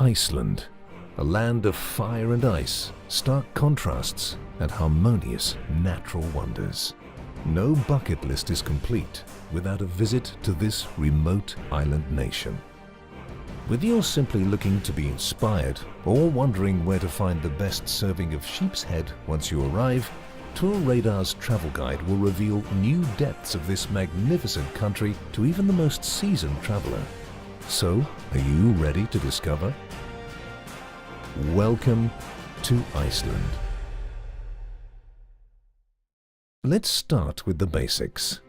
Iceland, a land of fire and ice, stark contrasts, and harmonious natural wonders. No bucket list is complete without a visit to this remote island nation. Whether you're simply looking to be inspired or wondering where to find the best serving of sheep's head once you arrive, Tour Radar's travel guide will reveal new depths of this magnificent country to even the most seasoned traveler. So, are you ready to discover? Welcome to Iceland. Let's start with the basics.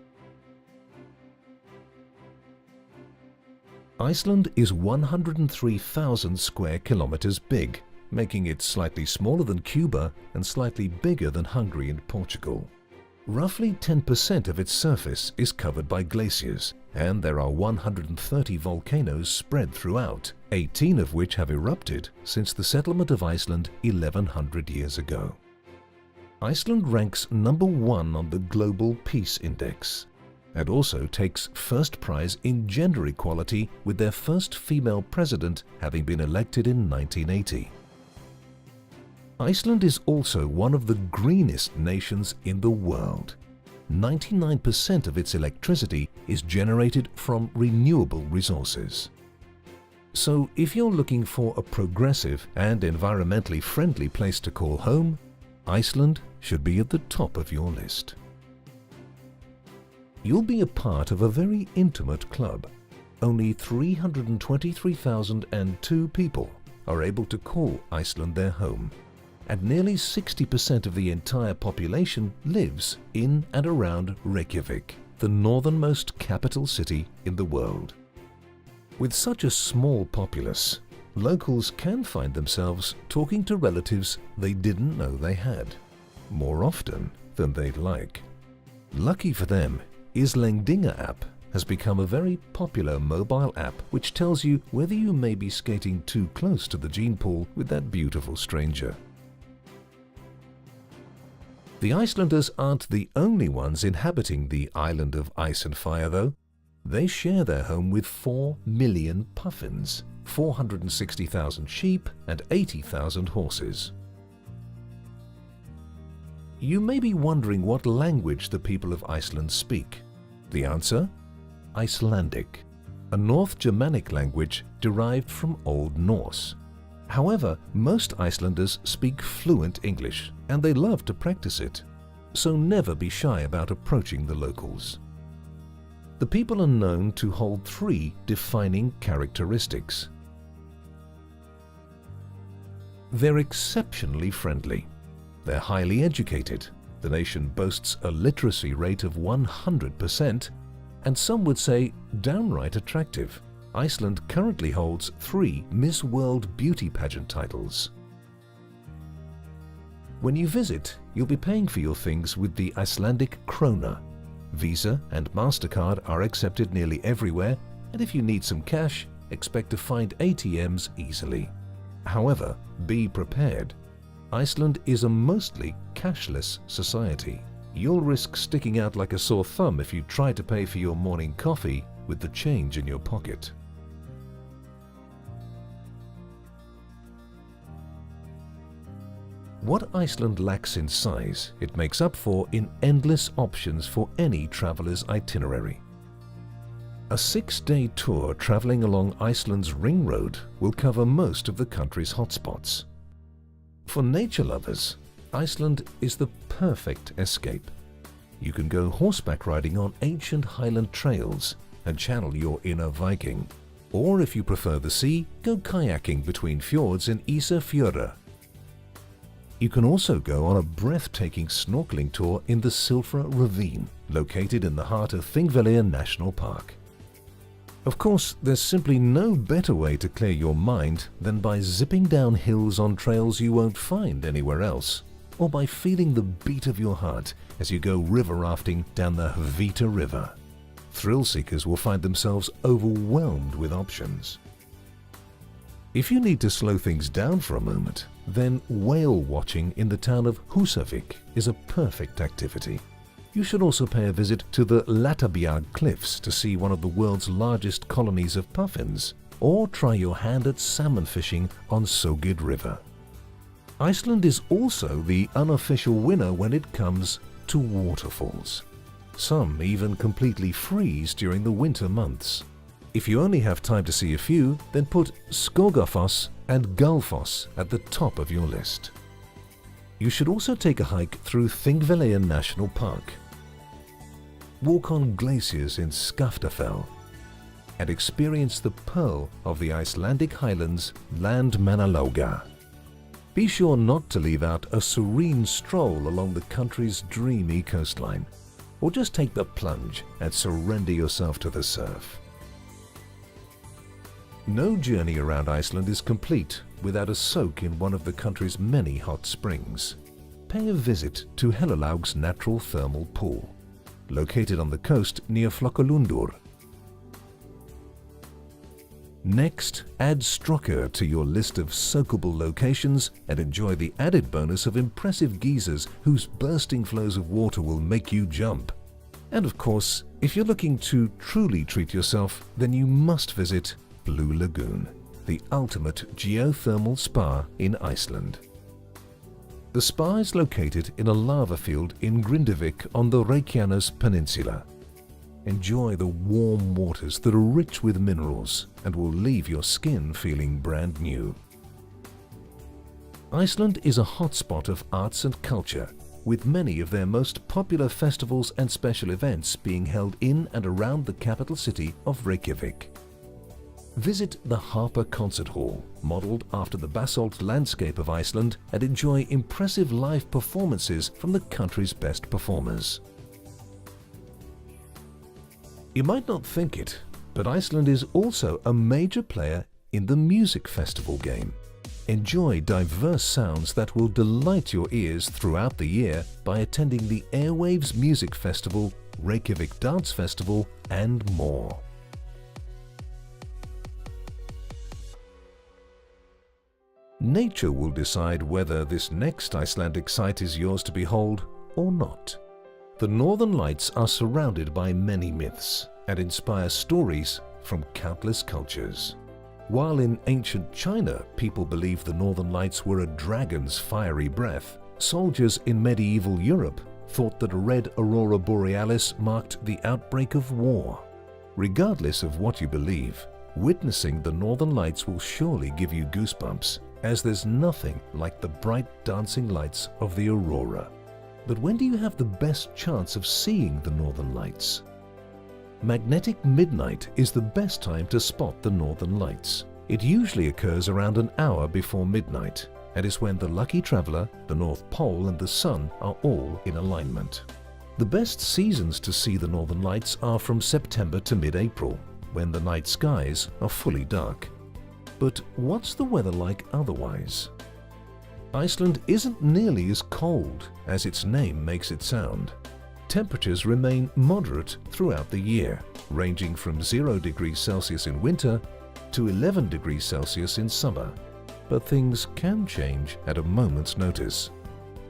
Iceland is 103,000 square kilometers big, making it slightly smaller than Cuba and slightly bigger than Hungary and Portugal. Roughly 10% of its surface is covered by glaciers, and there are 130 volcanoes spread throughout, 18 of which have erupted since the settlement of Iceland 1100 years ago. Iceland ranks number 1 on the Global Peace Index, and also takes first prize in gender equality with their first female president having been elected in 1980. Iceland is also one of the greenest nations in the world. 99% of its electricity is generated from renewable resources. So if you're looking for a progressive and environmentally friendly place to call home, Iceland should be at the top of your list. You'll be a part of a very intimate club. Only 323,002 people are able to call Iceland their home, and nearly 60% of the entire population lives in and around Reykjavik, the northernmost capital city in the world. With such a small populace, locals can find themselves talking to relatives they didn't know they had, more often than they'd like. Lucky for them, Icelandinga app has become a very popular mobile app which tells you whether you may be skating too close to the gene pool with that beautiful stranger. The Icelanders aren't the only ones inhabiting the island of ice and fire though. They share their home with 4 million puffins, 460,000 sheep and 80,000 horses. You may be wondering what language the people of Iceland speak. The answer? Icelandic, a North Germanic language derived from Old Norse. However, most Icelanders speak fluent English and they love to practice it, so never be shy about approaching the locals. The people are known to hold 3 defining characteristics. They're exceptionally friendly. They're highly educated. The nation boasts a literacy rate of 100%, and some would say downright attractive. Iceland currently holds 3 Miss World beauty pageant titles. When you visit, you'll be paying for your things with the Icelandic krona. Visa and MasterCard are accepted nearly everywhere, and if you need some cash, expect to find ATMs easily. However, be prepared. Iceland is a mostly cashless society. You'll risk sticking out like a sore thumb if you try to pay for your morning coffee with the change in your pocket. What Iceland lacks in size, it makes up for in endless options for any traveler's itinerary. A 6-day tour traveling along Iceland's ring road will cover most of the country's hotspots. For nature lovers, Iceland is the perfect escape. You can go horseback riding on ancient highland trails and channel your inner Viking. Or if you prefer the sea, go kayaking between fjords in Ísafjörður. You can also go on a breathtaking snorkeling tour in the Silfra Ravine, located in the heart of Thingvellir National Park. Of course, there's simply no better way to clear your mind than by zipping down hills on trails you won't find anywhere else, or by feeling the beat of your heart as you go river rafting down the Hvita River. Thrill seekers will find themselves overwhelmed with options. If you need to slow things down for a moment, then whale watching in the town of Húsavík is a perfect activity. You should also pay a visit to the Latabjarg Cliffs to see one of the world's largest colonies of puffins, or try your hand at salmon fishing on Sogid River. Iceland is also the unofficial winner when it comes to waterfalls. Some even completely freeze during the winter months. If you only have time to see a few, then put Skogafoss and Gullfoss at the top of your list. You should also take a hike through Thingvellir National Park. Walk on glaciers in Skaftafell and experience the pearl of the Icelandic highlands, Landmannalauga. Be sure not to leave out a serene stroll along the country's dreamy coastline, or just take the plunge and surrender yourself to the surf. No journey around Iceland is complete without a soak in one of the country's many hot springs. Pay a visit to Hellalaug's natural thermal pool, located on the coast near Flokkalundur. Next, add Strokkur to your list of soakable locations and enjoy the added bonus of impressive geysers whose bursting flows of water will make you jump. And of course, if you're looking to truly treat yourself, then you must visit Blue Lagoon, the ultimate geothermal spa in Iceland. The spa is located in a lava field in Grindavik on the Reykjanes Peninsula. Enjoy the warm waters that are rich with minerals and will leave your skin feeling brand new. Iceland is a hotspot of arts and culture, with many of their most popular festivals and special events being held in and around the capital city of Reykjavik. Visit the Harpa Concert Hall, modelled after the basalt landscape of Iceland, and enjoy impressive live performances from the country's best performers. You might not think it, but Iceland is also a major player in the music festival game. Enjoy diverse sounds that will delight your ears throughout the year by attending the Airwaves Music Festival, Reykjavik Dance Festival, and more. Nature will decide whether this next Icelandic sight is yours to behold or not. The Northern Lights are surrounded by many myths and inspire stories from countless cultures. While in ancient China people believed the Northern Lights were a dragon's fiery breath, soldiers in medieval Europe thought that a red aurora borealis marked the outbreak of war. Regardless of what you believe, witnessing the Northern Lights will surely give you goosebumps, as there's nothing like the bright dancing lights of the aurora. But when do you have the best chance of seeing the Northern Lights? Magnetic midnight is the best time to spot the Northern Lights. It usually occurs around an hour before midnight, and is when the lucky traveler, the North Pole and the Sun are all in alignment. The best seasons to see the Northern Lights are from September to mid-April, when the night skies are fully dark. But what's the weather like otherwise? Iceland isn't nearly as cold as its name makes it sound. Temperatures remain moderate throughout the year, ranging from 0 degrees Celsius in winter to 11 degrees Celsius in summer. But things can change at a moment's notice.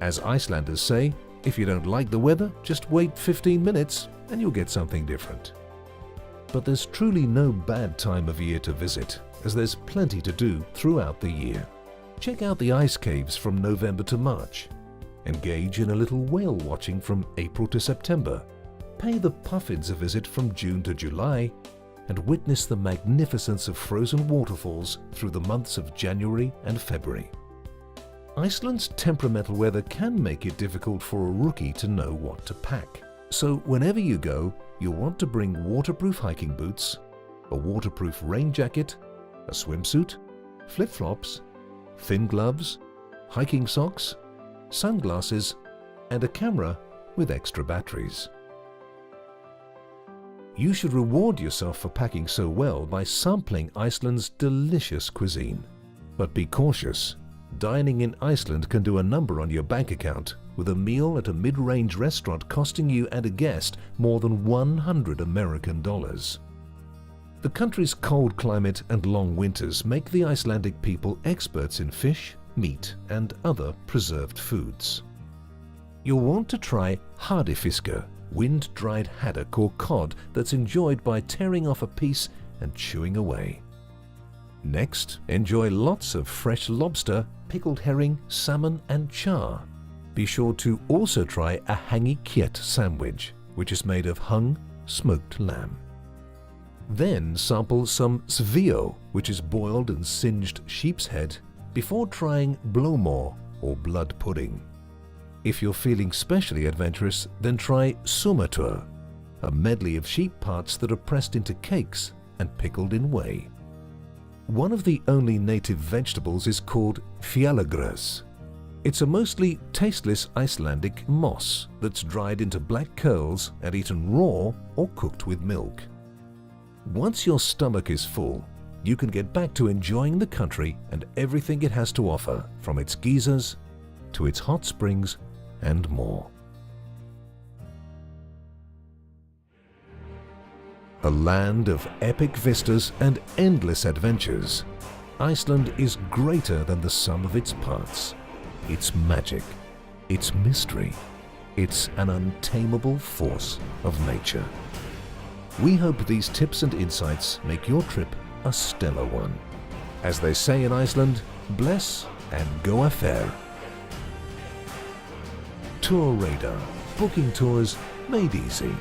As Icelanders say, if you don't like the weather, just wait 15 minutes and you'll get something different. But there's truly no bad time of year to visit, as there's plenty to do throughout the year. Check out the ice caves from November to March. Engage in a little whale watching from April to September. Pay the puffins a visit from June to July, and witness the magnificence of frozen waterfalls through the months of January and February. Iceland's temperamental weather can make it difficult for a rookie to know what to pack. So whenever you go, you'll want to bring waterproof hiking boots, a waterproof rain jacket, a swimsuit, flip-flops, thin gloves, hiking socks, sunglasses, and a camera with extra batteries. You should reward yourself for packing so well by sampling Iceland's delicious cuisine. But be cautious. Dining in Iceland can do a number on your bank account, with a meal at a mid-range restaurant costing you and a guest more than $100 American. The country's cold climate and long winters make the Icelandic people experts in fish, meat, and other preserved foods. You'll want to try hardifiska, wind-dried haddock or cod that's enjoyed by tearing off a piece and chewing away. Next, enjoy lots of fresh lobster, pickled herring, salmon and char. Be sure to also try a hangi kiet sandwich, which is made of hung, smoked lamb. Then sample some svio, which is boiled and singed sheep's head, before trying blomor or blood pudding. If you're feeling specially adventurous, then try sumatur, a medley of sheep parts that are pressed into cakes and pickled in whey. One of the only native vegetables is called fjallagras. It's a mostly tasteless Icelandic moss that's dried into black curls and eaten raw or cooked with milk. Once your stomach is full, you can get back to enjoying the country and everything it has to offer, from its geysers to its hot springs and more. A land of epic vistas and endless adventures, Iceland is greater than the sum of its parts. Its magic, its mystery, it's an untamable force of nature. We hope these tips and insights make your trip a stellar one. As they say in Iceland, bless and go affair. Tour Radar, booking tours made easy.